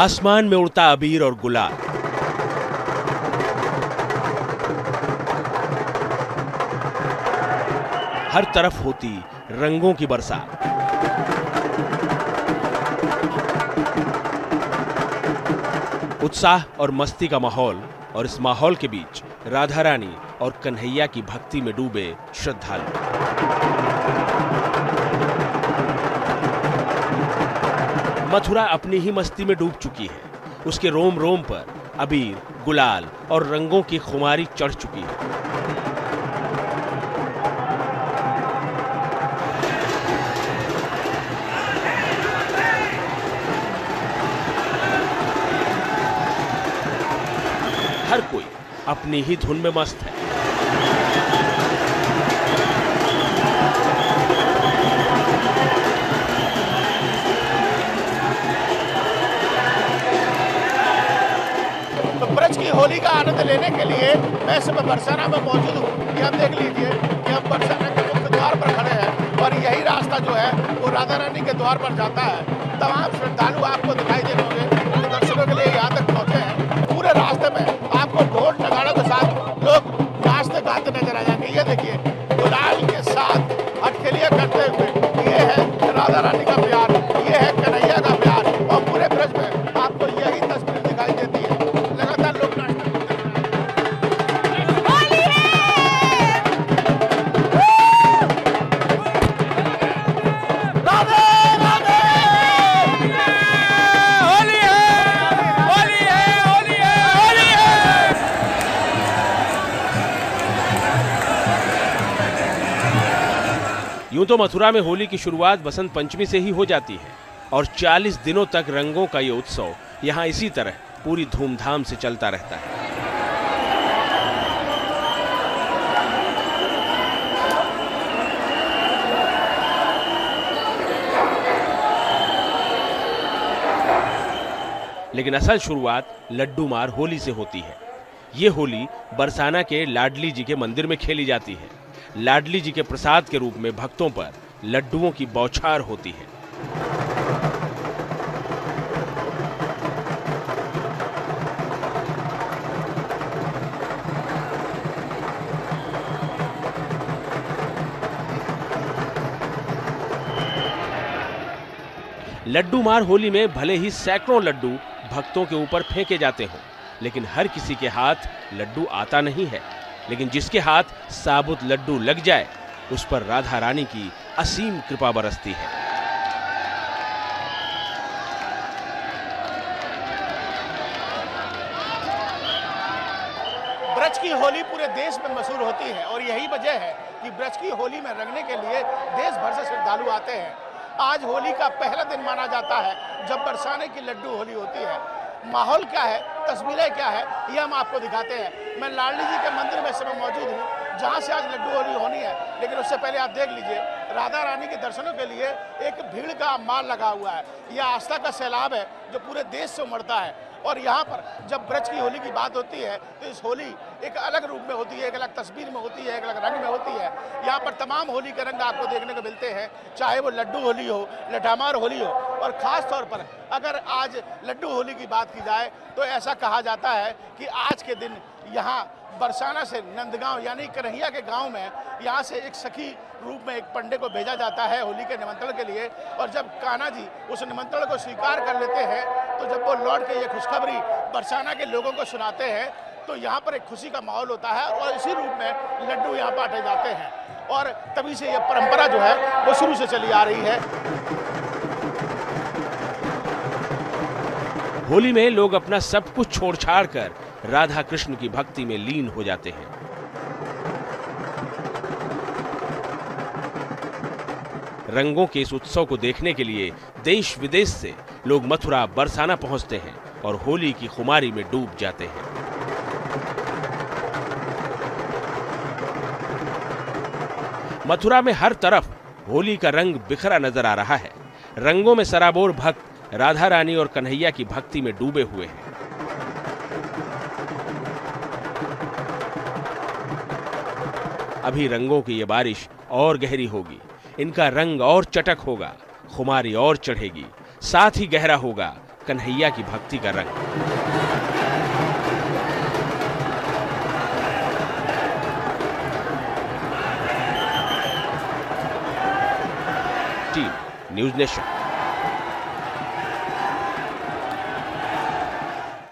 आसमान में उड़ता अबीर और गुलाल, हर तरफ होती रंगों की बरसात। उत्साह और मस्ती का माहौल, और इस माहौल के बीच राधा रानी और कन्हैया की भक्ति में डूबे श्रद्धालु। मथुरा अपनी ही मस्ती में डूब चुकी है। उसके रोम रोम पर अबीर, गुलाल और रंगों की खुमारी चढ़ चुकी है। हर कोई अपनी ही धुन में मस्त है। तो ब्रज की होली का आनंद लेने के लिए मैं इस समय बरसाना में मौजूद हूँ। ये आप देख लीजिए कि हम बरसाना के मुख्य द्वार पर खड़े हैं और यही रास्ता जो है वो राधा रानी के द्वार पर जाता है। तमाम श्रद्धालु आपको दिखाई दे रहे होंगे, दर्शनों के लिए यहाँ तक पहुंचे हैं। पूरे रास्ते में आपको ढोल नगाड़ों के साथ लोग नाचते गाते नजर आ जाएंगे। ये देखिए गुलाल के साथ हथखेलियां करते हुए, ये है राधा रानी का प्यार, ये है कन्हैया का प्यार। और पूरे ब्रज में आपको यही तस्वीर दिखाई देती है। लगातार लोग नाचते यूं तो मथुरा में होली की शुरुआत बसंत पंचमी से ही हो जाती है और 40 दिनों तक रंगों का ये उत्सव यहाँ इसी तरह पूरी धूमधाम से चलता रहता है। लेकिन असल शुरुआत लड्डू मार होली से होती है। ये होली बरसाना के लाडली जी के मंदिर में खेली जाती है। लाडली जी के प्रसाद के रूप में भक्तों पर लड्डुओं की बौछार होती है। लड्डू मार होली में भले ही सैकड़ों लड्डू भक्तों के ऊपर फेंके जाते हों, लेकिन हर किसी के हाथ लड्डू आता नहीं है। लेकिन जिसके हाथ साबुत लड्डू लग जाए, उस पर राधा रानी की असीम कृपा बरसती है। ब्रज की होली पूरे देश में मशहूर होती है और यही वजह है कि ब्रज की होली में रंगने के लिए देश भर से श्रद्धालु आते हैं। आज होली का पहला दिन माना जाता है जब बरसाने की लड्डू होली होती है। माहौल क्या है, तस्वीरें क्या है, ये हम आपको दिखाते हैं। मैं लाडली जी के मंदिर में इस समय मौजूद हूँ जहाँ से आज लड्डू होली होनी है। लेकिन उससे पहले आप देख लीजिए राधा रानी के दर्शनों के लिए एक भीड़ का माल लगा हुआ है। यह आस्था का सैलाब है जो पूरे देश से उमड़ता है। और यहाँ पर जब ब्रज की होली की बात होती है तो इस होली एक अलग रूप में होती है, एक अलग तस्वीर में होती है, एक अलग रंग में होती है। यहाँ पर तमाम होली के रंग आपको देखने को मिलते हैं, चाहे वो लड्डू होली हो, लठामार होली हो। और ख़ास तौर पर अगर आज लड्डू होली की बात की जाए तो ऐसा कहा जाता है कि आज के दिन यहाँ बरसाना से नंदगांव यानी कन्हैया के गांव में यहाँ से एक सखी रूप में एक पंडे को भेजा जाता है होली के निमंत्रण के लिए। और जब कान्हा जी उस निमंत्रण को स्वीकार कर लेते हैं तो जब वो लौट के ये खुशखबरी बरसाना के लोगों को सुनाते हैं तो यहाँ पर एक खुशी का माहौल होता है और इसी रूप में लड्डू यहाँ बांटे जाते हैं। और तभी से ये परंपरा जो है वो शुरू से चली आ रही है। होली में लोग अपना सब कुछ छोड़ छाड़ कर राधा कृष्ण की भक्ति में लीन हो जाते हैं। रंगों के इस उत्सव को देखने के लिए देश विदेश से लोग मथुरा बरसाना पहुंचते हैं और होली की खुमारी में डूब जाते हैं। मथुरा में हर तरफ होली का रंग बिखरा नजर आ रहा है। रंगों में सराबोर भक्त राधा रानी और कन्हैया की भक्ति में डूबे हुए हैं। अभी रंगों की ये बारिश और गहरी होगी, इनका रंग और चटक होगा, खुमारी और चढ़ेगी, साथ ही गहरा होगा कन्हैया की भक्ति का रंग। Team news nation.